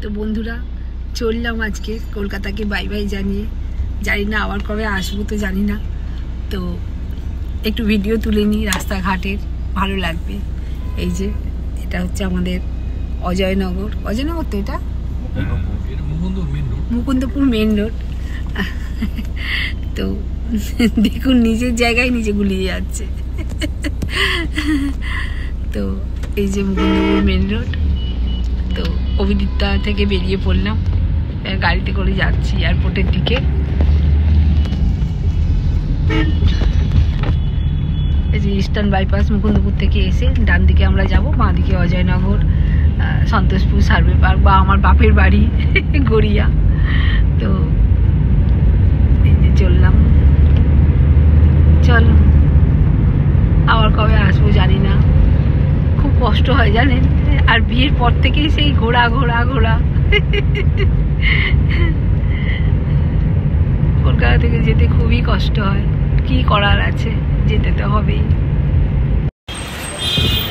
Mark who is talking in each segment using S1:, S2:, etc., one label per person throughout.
S1: তো বন্ধুরা চললাম আজকে কলকাতাকে বাই বাই জানিয়ে। জানি না আবার কবে আসবো, তো জানি না। তো একটু ভিডিও তুলে নিই রাস্তাঘাটের, ভালো লাগবে। এই যে এটা হচ্ছে আমাদের অজয়নগর তো এটা মুকুন্দপুর মেন রোড। তো দেখুন নিজের জায়গায় নিজে গুলিয়ে যাচ্ছে। তো এই যে মুকুন্দপুর মেন রোড। তো অভিদিতা থেকে বেরিয়ে পড়লাম, গাড়িতে করে যাচ্ছি এয়ারপোর্টের দিকে। এই যে ইস্টার্ন বাইপাস মুকুন্দপুর থেকে এসে ডান দিকে আমরা যাব, বাঁ দিকে অজয়নগর, সন্তোষপুর সার্ভে পার্ক বা আমার বাপের বাড়ি গড়িয়া। তো এই যে চললাম, চলো আবার কবে আসবো জানি না। খুব কষ্ট হয় জানেন, আর বিয়ের পর থেকেই সেই ঘোরা ঘোরা ঘোরা। কলকাতা থেকে যেতে খুবই কষ্ট হয়, কি করার আছে, যেতে তো হবেই।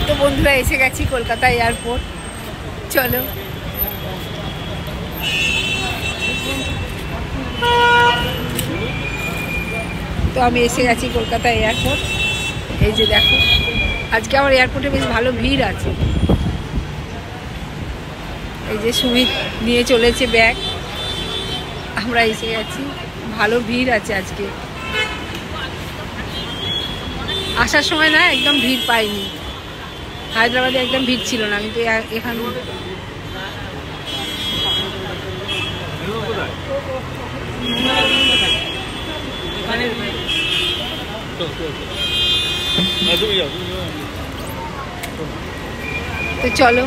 S1: তো বন্ধুরা এসে গেছি কলকাতা এয়ারপোর্ট, চলো। তো আমি এসে গেছি কলকাতা এয়ারপোর্ট। এই যে দেখো, আজকে আমার এয়ারপোর্টে বেশ ভালো ভিড় আছে। এই যে সুমিত নিয়ে চলেছে ব্যাগ, আমরা এসে গেছি। ভালো ভিড় আছে আজকে, আসার সময় না একদম ভিড় পাইনি। হায়দ্রাবাদে একদম ভিড় ছিল না, কিন্তু এখানে তো চলো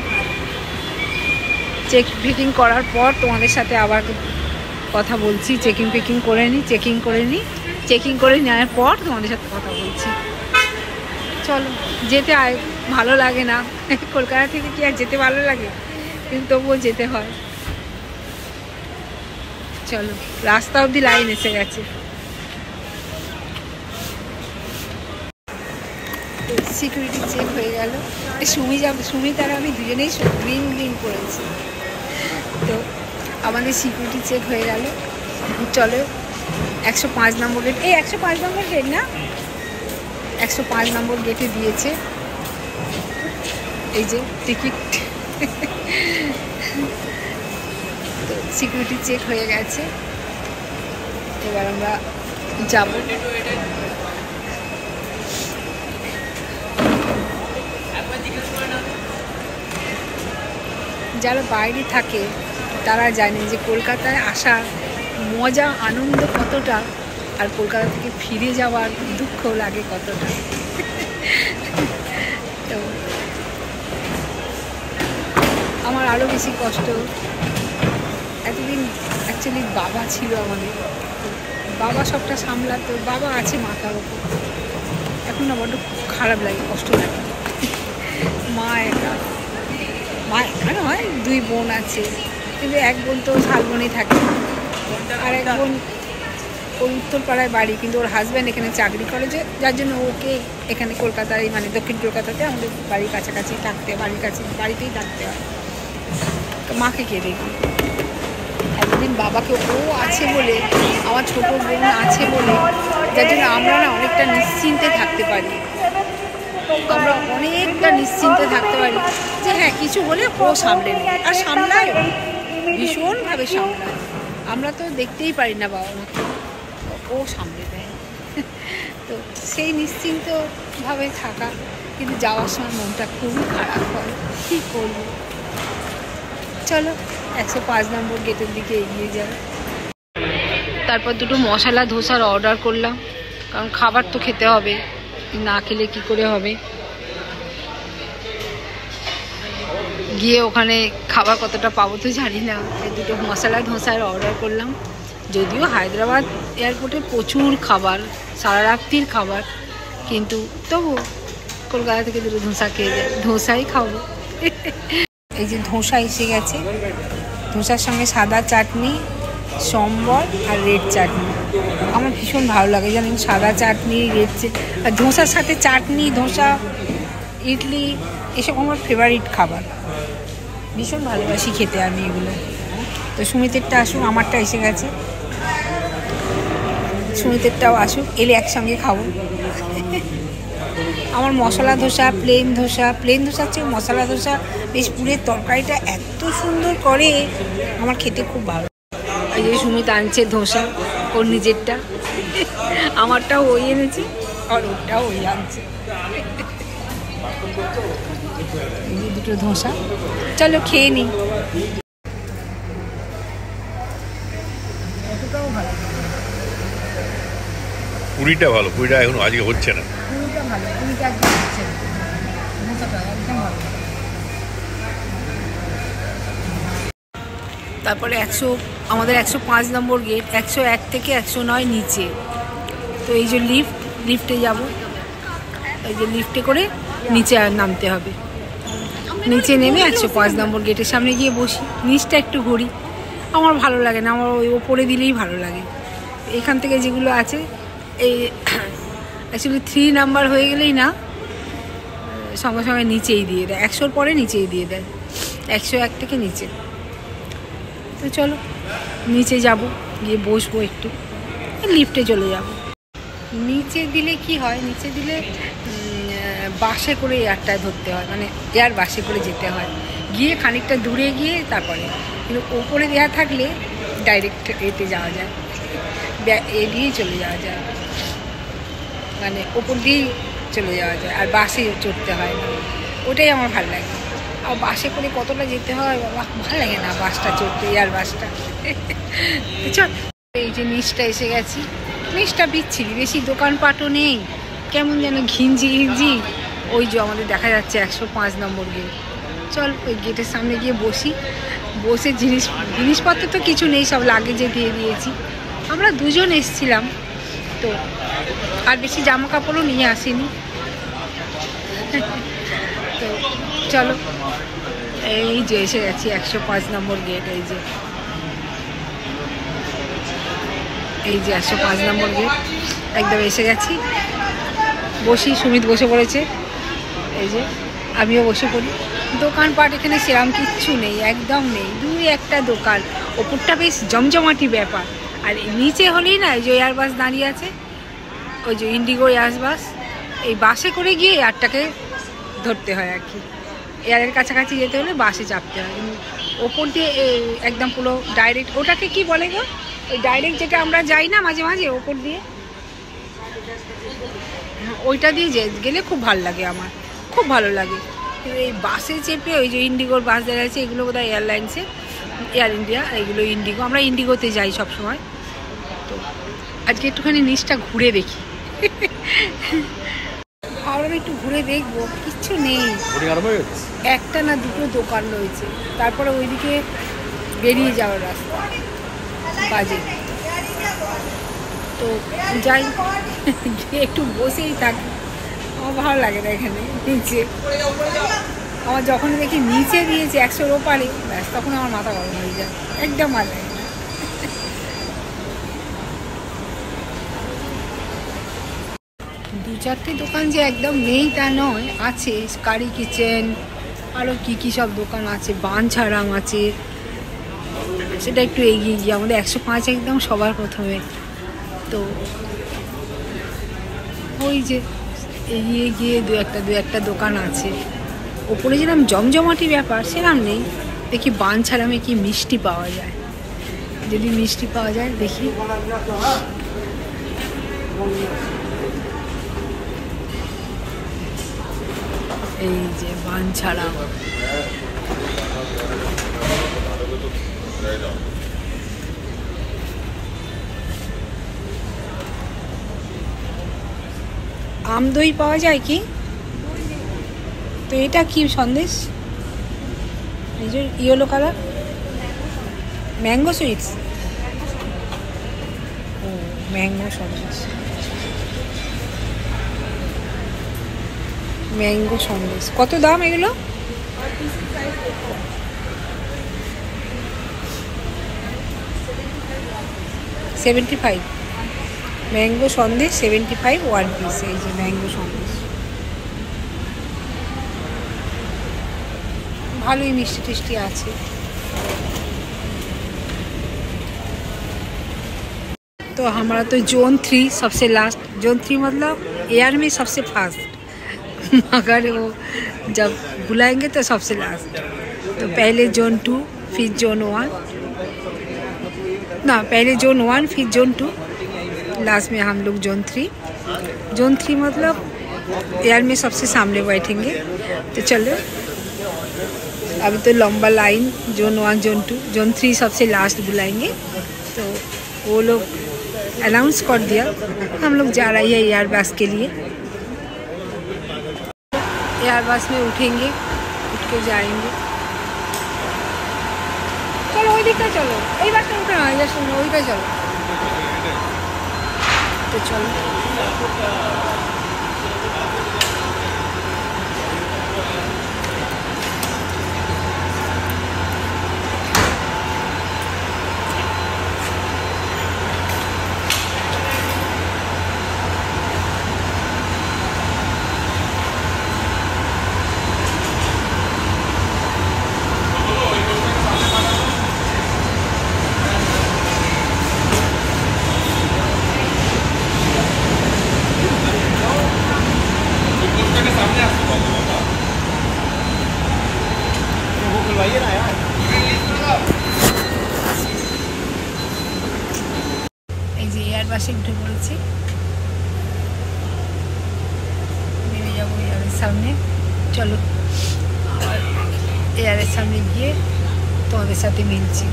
S1: চেক ফিটিং করার পর তোমাদের সাথে আবার কথা বলছি। চেকিং করে নেওয়ার পর তোমাদের সাথে কথা বলছি। চলো, যেতে ভালো লাগে না, কলকাতা থেকে কি আর যেতে ভালো লাগে, কিন্তু তবুও যেতে হয়। চলো, রাস্তা অবধি লাইন এসে গেছে। সিকিউরিটি চেক হয়ে গেল। সুমিত আর আমি দুজনেই গ্রিন করেছি। তো আমাদের সিকিউরিটি চেক হয়ে গেল। চলো 105 নম্বর গেট, 105 নম্বর গেট না, 105 নম্বর গেটে দিয়েছে। এই যে টিকিট। তো সিকিউরিটি চেক হয়ে গেছে, এবার আমরা যাব। যারা বাইরে থাকে তারা জানে যে কলকাতায় আসার মজা আনন্দ কতটা, আর কলকাতা থেকে ফিরে যাওয়ার দুঃখ লাগে কতটা। তো আমার আরও বেশি কষ্ট, এতদিন অ্যাকচুয়ালি বাবা ছিল আমাদের, বাবা সবটা সামলাতো, বাবা আছে মাথার ওপর। এখন না বড্ড খারাপ লাগে, কষ্ট লাগে। মা একা নয়, 2 বোন আছে, কিন্তু এক বোন তো শালবনে থাকে, আর এক বোন ওই উত্তরপাড়ায় বাড়ি, কিন্তু ওর হাজব্যান্ড এখানে চাকরি করে, যার জন্য ওকে এখানে কলকাতায়, মানে দক্ষিণ কলকাতাতে আমাদের বাড়ির কাছাকাছি বাড়িতেই থাকতে হয়। তো মাকে কে দেখি, এতদিন বাবাকে ও আছে বলে, আমার ছোট বোন আছে বলে, যার জন্য আমরা না অনেকটা নিশ্চিন্তে থাকতে পারি। আমরা অনেকটা নিশ্চিন্তে থাকতে পারি যে হ্যাঁ কিছু হলে ও সামলে নেয়, আর সামলায়, ভীষণভাবে সামলায়। আমরা তো দেখতেই পারি না বাবা মাকে, ও সামলে দেয়। তো সেই নিশ্চিন্তভাবে থাকা, কিন্তু যাওয়ার সময় মনটা খুবই খারাপ হয়, কী করবো। চলো 105 নম্বর গেটের দিকে এগিয়ে যাই। তারপর 2টো মশলা ধোসার অর্ডার করলাম, কারণ খাবার তো খেতে হবে, না খেলে কি করে হবে। গিয়ে ওখানে খাবার কতটা পাবো তো জানি না, 2টো মশলা ধোসার অর্ডার করলাম। যদিও হায়দ্রাবাদ এয়ারপোর্টে প্রচুর খাবার, সারা রাত্রির খাবার, কিন্তু তবু কলকাতা থেকে 2টো ধোসা খেয়ে যায়, ধোসাই খাবো। এই যে ধোসা এসে গেছে, ধোসার সঙ্গে সাদা চাটনি, সম্বর আর রেড চাটনি। আমার ভীষণ ভালো লাগে জানেন, সাদা চাটনি, রেড আর ধোসার সাথে চাটনি, ধোসা, ইডলি, এসব আমার ফেভারিট খাবার, ভীষণ ভালোবাসি খেতে আমি এগুলো। তো সুমিতেরটা আসুক, আমারটা এসে গেছে, সুমিতেরটাও আসুক, এলে একসঙ্গে খাবো। আমার মশলা ধোসা, প্লেন ধোসার চেয়ে মশলা ধোসা বেশ পুরের তরকারিটা এত সুন্দর করে, আমার খেতে খুব ভালো। এই যে সুমিত আনছে ধোসা, ওর নিজেরটা, আমারটাও ওই এনেছে আর ওরটাও ওই আনছে। এই যে দুটো ধোসা, চলো খেয়ে নিই।
S2: পুরিটা ভালো, পুরিটা এখন আজকে হচ্ছে না।
S1: পুরিটা ভালো, পুরিটা একদম হচ্ছে না, ধোসাটা একদম ভালো। তারপরে আমাদের 105 নম্বর গেট, 101 থেকে 109 নিচে। তো এই যে লিফটে যাব, এই যে লিফটে করে নিচে নামতে হবে। নিচে নেমে 105 নম্বর গেটের সামনে গিয়ে বসি, নিচটা একটু ঘুরি। আমার ভালো লাগে না, আমার ওই ওপরে দিলেই ভালো লাগে। এখান থেকে যেগুলো আছে, এই অ্যাকচুয়ালি 3 নাম্বার হয়ে গেলেই না সঙ্গে সঙ্গে নিচেই দিয়ে দেয়, 100-র পরে নিচেই দিয়ে দেয়, 101 থেকে নিচে। তো চলো নিচে যাব, গিয়ে বসবো একটু, লিফটে চলে যাব। নিচে দিলে কি হয়, নিচে দিলে বাসে করে এয়ারটায় ধরতে হয়, মানে এয়ার বাসে করে যেতে হয়, গিয়ে খানিকটা দূরে গিয়ে তারপরে। কিন্তু ওপরে দেওয়া থাকলে ডাইরেক্ট এতে যাওয়া যায়, এ দিয়েই চলে যাওয়া যায়, মানে ওপর দিয়েই চলে যাওয়া যায়, আর বাসে চড়তে হয় না। ওটাই আমার ভালো লাগে। আর বাসে করে কতটা যেতে হয় বাবা, ভালো লাগে না বাসটা চড়তে, এয়ার বাসটা। চল, এই যে নিচটা এসে গেছি, নিচটা বিচ্ছিরি, বেশি দোকানপাটও নেই, কেমন যেন ঘিঞ্জি। ওই যে আমাদের দেখা যাচ্ছে 105 নম্বর গেট। চল ওই গেটের সামনে গিয়ে বসে জিনিসপত্র তো কিছু নেই, সব লাগেজে দিয়ে দিয়েছি। আমরা দুজন এসছিলাম তো, আর বেশি জামা কাপড়ও নিয়ে আসিনি। তো চলো, এই যে এসে গেছি 105 নম্বর গেট। এই যে 105 নম্বর গেট, একদম এসে গেছি। বসি, সুমিত বসে পড়েছে, এই যে আমিও বসে পড়ি। দোকানপাট এখানে সেরকম কিচ্ছু নেই, একদম নেই, 2-1টা দোকান। ওপরটা বেশ জমজমাটি ব্যাপার, আর নিচে হলেই না, ওই যে এয়ার বাস দাঁড়িয়ে আছে, ওই যে ইন্ডিগো এয়ার বাস, এই বাসে করে গিয়ে এয়ারটাকে ধরতে হয় আর কি। এয়ারের কাছাকাছি যেতে হলে বাসে চাপতে হয়, ওপর দিয়ে একদম পুরো ডাইরেক্ট। ওটাকে কি বলে গো, ওই ডাইরেক্ট যেটা আমরা যাই না মাঝে মাঝে ওপর দিয়ে, ওইটা দিয়ে গেলে খুব ভালো লাগে, আমার খুব ভালো লাগে। এই বাসে চেপে, ওই যে ইন্ডিগোর বাস দেখা যাচ্ছে, এগুলো বোধহয় এয়ারলাইন্সে, এয়ার ইন্ডিয়া, এগুলো ইন্ডিগো, আমরা ইন্ডিগোতে যাই সব সময়। তো আজকে একটুখানি নিচটা ঘুরে দেখি, হাওড়াটা একটু ঘুরে দেখবো। কিচ্ছু নেই, একটা না দুটো দোকান রয়েছে, তারপরে ওইদিকে বেরিয়ে যাওয়ার রাস্তা বাজে। তো যাই, একটু বসেই থাকি, আমার ভালো লাগে না এখানে নিচে। আমার যখন দেখি নিচে দিয়েছে 100-র ওপারে, ব্যাস তখন আমার মাথা গরম হয়ে যায়, একদম ভালো লাগে না। 2-4টে দোকান যে একদম নেই তা নয়, আছে, কারি কিচেন, আরও কী সব দোকান আছে, বাঞ্ছারাম আছে, সেটা একটু এগিয়ে গিয়ে, আমাদের 105 একদম সবার প্রথমে। তো ওই যে এগিয়ে গিয়ে দু-একটা দোকান আছে। ওপরে যেরকম জমজমাটি ব্যাপার সেরকম নেই। দেখি বাঞ্ছারামে কি মিষ্টি পাওয়া যায়, যদি মিষ্টি পাওয়া যায় দেখি। এই যে বাঞ্ছারাম, আম দই পাওয়া যায় কি? তো এটা কি সন্দেশ, এই যে ইয়েলো কালার, ম্যাঙ্গো সুইটস, ও ম্যাঙ্গো সন্দেশ, ম্যাঙ্গো সন্দেশ। কত দাম এগুলো? 75। Mango Sandesh 75 1 piece. এই যে ম্যাঙ্গো সন্দেশ, ভালোই মিষ্টি টিষ্টি আছে। तो हमारा तो जोन 3 सबसे लास्ट। जोन 3 मतलब एयर में सबसे फास्ट मगर वो जब बुलाएंगे तो सबसे लास्ट। तो पहले जोन 2 फिर जोन 1 ना, पहले जोन 1 फिर जोन 2, लास्ट में हम लोग जोन 3। जोन 3 मतलब एयर में सबसे सामने बैठेंगे। तो चलो अभी तो लंबा लाइन, जोन 1 जोन 2 जोन 3 सबसे लास्ट बुलाएंगे। तो वो लोग अनाउंस कर दिया, हम लोग जा रहे हैं एयर बस के लिए। एयर बस में उठेंगे, उठ के जाएंगे। चलो ওই দিকটা চলো, এই বাসটা উঠে না, এই শুনো ওইটাই চলো। তো চলো এই যে এয়ার বাসে উঠে পড়েছি, নেমে যাবো এয়ারের সামনে। চলো আর এয়ারের সামনে গিয়ে তোমাদের সাথে মিলছি।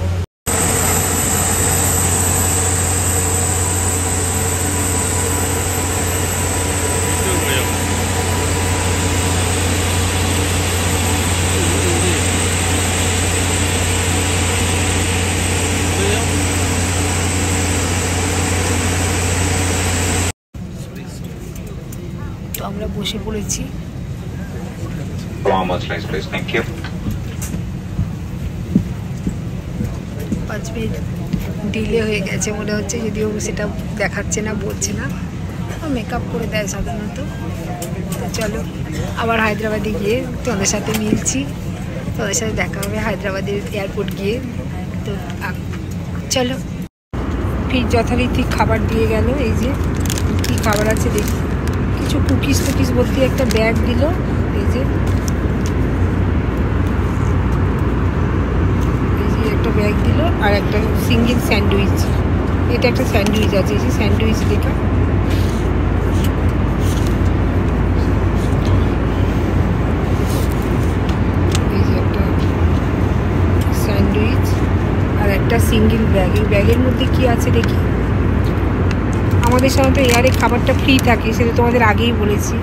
S1: তো আমরা বসে পড়েছি।
S3: Thank you.
S1: 5 মিনিট ডিলে হয়ে গেছে মনে হচ্ছে, যদিও সেটা দেখাচ্ছে না, বলছে না, মেকআপ করে দেয় সাধারণত। তো চলো আবার হায়দ্রাবাদে গিয়ে তোমাদের সাথে মিলছি, তোমাদের সাথে দেখা হবে হায়দ্রাবাদের এয়ারপোর্ট গিয়ে। তো চলো ফির যথারীতি খাবার দিয়ে গেল। এই যে কী খাবার আছে দেখি, কিছু কুকিজ টুকিজ ভর্তি একটা ব্যাগ দিল। এই যে একটা ব্যাগ দিল আর একটা সিঙ্গেল স্যান্ডউইচ। এটা একটা স্যান্ডউইচ আছে, এই যে স্যান্ডউইচ লেখা। এই যে একটা স্যান্ডউইচ আর একটা সিঙ্গেল ব্যাগ। এই ব্যাগের মধ্যে কি আছে দেখি। আমাদের সাধারণত এয়ারে খাবারটা ফ্রি থাকে, সেটা তোমাদের আগেই বলেছি।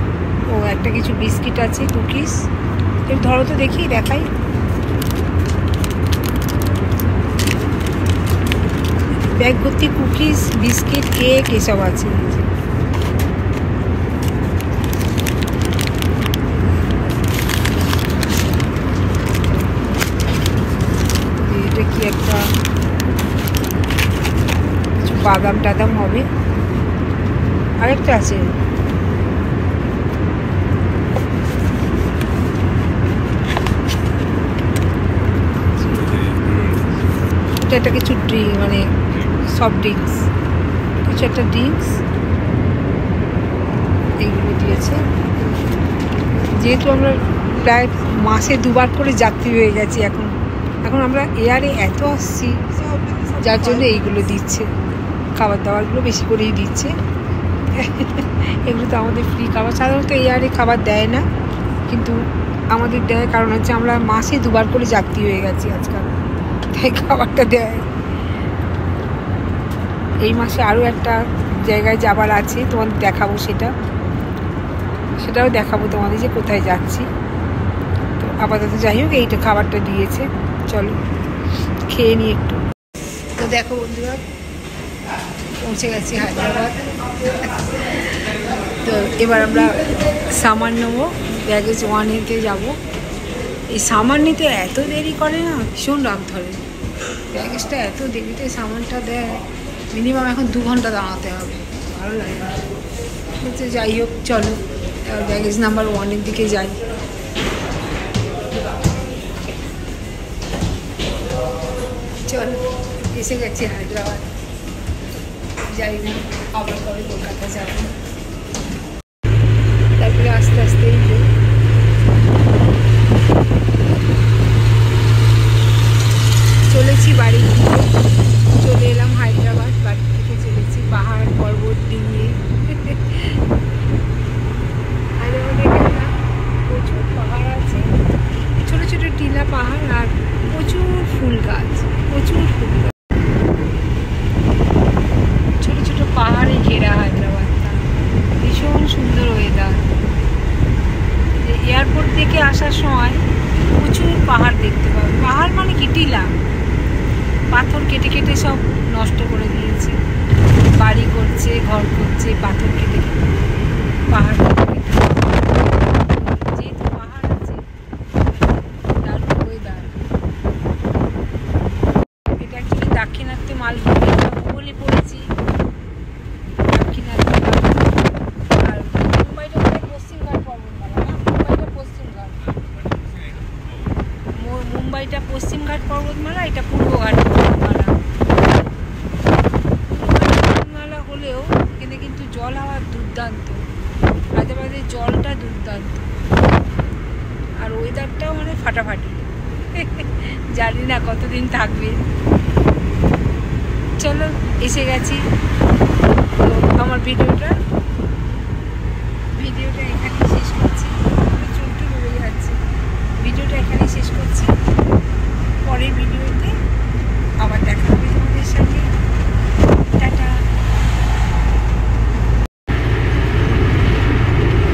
S1: ও একটা কিছু বিস্কিট আছে, কুকিজ। এর ধরো তো দেখি, দেখাই। ব্যাগ ভর্তি কুকিজ, বিস্কিট, কেক এসব আছে। এটা কি একটা কিছু বাদাম টাদাম হবে। আরেকটা আছে, এটা একটা কিছু মানে সফট ড্রিঙ্কস, কিছু একটা ড্রিঙ্কস এইগুলো দিয়েছে। যেহেতু আমরা প্রায় মাসে 2 বার করে যাত্রী হয়ে গেছি এখন আমরা এয়ারে এত আসছি, যার জন্য এইগুলো দিচ্ছে। খাবার দাবারগুলো বেশি করেই দিচ্ছে। এগুলো তো আমাদের ফ্রি খাবার, সাধারণত এয়ারে খাবার দেয় না, কিন্তু আমাদের দেয়। কারণ হচ্ছে আমরা মাসে 2 বার করে যাত্রী হয়ে গেছি আজকাল, তাই খাবারটা দেয়। এই মাসে আরও একটা জায়গায় যাবার আছে, তোমাদের দেখাবো, সেটাও দেখাবো তোমাদের যে কোথায় যাচ্ছি। তো আপাতত যাই হোক, এইটা খাবারটা দিয়েছে। চলো খেয়ে নিই একটু। তো দেখো বন্ধুরা, পৌঁছে গেছি হায়দ্রাবাদ। তো এবার আমরা সামান নেবো, ব্যাগেজ 1-এতে যাবো। এই সামান নিতে এত দেরি করে না, ভীষণ রাগ ধরে। ব্যাগেজটা এত দেরিতে সামানটা দেয়, মিনিমাম এখন 2 ঘন্টা দাঁড়াতে হবে, ভালো লাগে না। তো যাই হোক চলো ব্যাগেজ নাম্বার 1-এর দিকে যাই। চলো এসে গেছি হায়দ্রাবাদ। যাই না, আবার পরে কলকাতা যাব। তারপরে আস্তে আস্তে চলেছি বাড়ি, চলে এলাম হায়দ্রাবাদ। বাড়ি থেকে চলেছি পাহাড় পর্বত ডিঙিয়ে। হায়দ্রাবাদে গেলাম, প্রচুর পাহাড় আছে, ছোট ছোট টিলা পাহাড় আর প্রচুর ফুল গাছ, প্রচুর ফুল গাছ, ছোট ছোট পাহাড়ে ঘেরা হায়দ্রাবাদটা। ভীষণ সুন্দর ওয়েদার। এয়ারপোর্ট থেকে আসার সময় প্রচুর পাহাড় দেখতে পাবে। পাহাড় মানে কি, টিলা, পাথর কেটে কেটে সব নষ্ট করে দিয়েছে, বাড়ি করছে, ঘর করছে, পাথর কেটে কেটে, পাহাড় কেটে কেটে। যেহেতু পাহাড় আছে, দারুণ ওয়েদার। এটা অ্যাকচুয়ালি দাক্ষিণাত্য মালভূমি বলে পড়েছি, দাক্ষিণাত্য মালভূমি। আর মুম্বাইটা পশ্চিমঘাট পর্বতমালা, না মুম্বাইটা পশ্চিমঘাট, মুম্বাইটা পশ্চিমঘাট পর্বতমালা, এটা পূর্বঘাট পর্বতমালা। পর্বতমালা হলেও এখানে কিন্তু জল হাওয়া দুর্দান্ত, হায়দ্রাবাদের জলটা দুর্দান্ত, আর ওয়েদারটাও মানে ফাটাফাটি। জানি না কতদিন থাকবে। চলো, এসে গেছি। তো আমার ভিডিওটা এখানেই শেষ করছি। আমি চলতে ডুবে যাচ্ছি। ভিডিওটা এখানেই শেষ করছি। পরের ভিডিওতে আবার দেখা হবে তোমাদের সাথে। টাটা।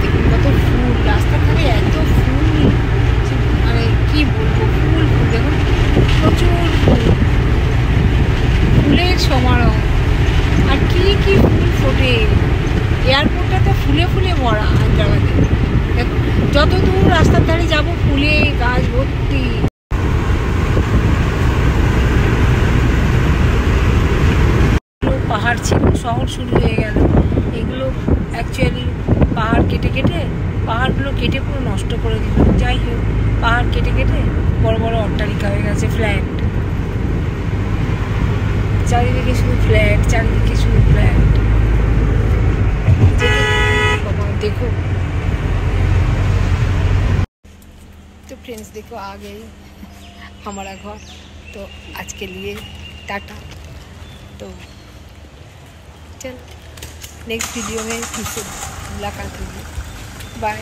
S1: দেখুন কত ফুল, রাস্তার ধারে এত ফুল, মানে কি বলবো, ফুল ফুল দেখুন, প্রচুর ফুল, ফুলের সমারোহ। আর কি কি ফুল ফোটে, এয়ারপোর্টটা তো ফুলে ফুলে ভরা হায়দ্রাবাদে। দেখুন যত দূর রাস্তার ধারে যাব, ফুলে গাছ ভর্তি। পাহাড় ছিল, শহর শুরু হয়ে গেল। এগুলো অ্যাকচুয়ালি পাহাড় কেটে কেটে, পাহাড়গুলো কেটে পুরো নষ্ট করে দিল। যাই হোক, পাহাড় কেটে কেটে বড় বড় অট্টালিকা হয়ে গেছে, ফ্ল্যাট, চারিদিকে শুধু ফ্ল্যাট, চারিদিকে শুধু ফ্ল্যাট। बाबा देखो। तो फ्रेंड्स देखो, आ गई हमारा घर। तो आज के लिए टाटा। तो चल नेक्स्ट वीडियो में फिर से मुलाकात होगी। बाय।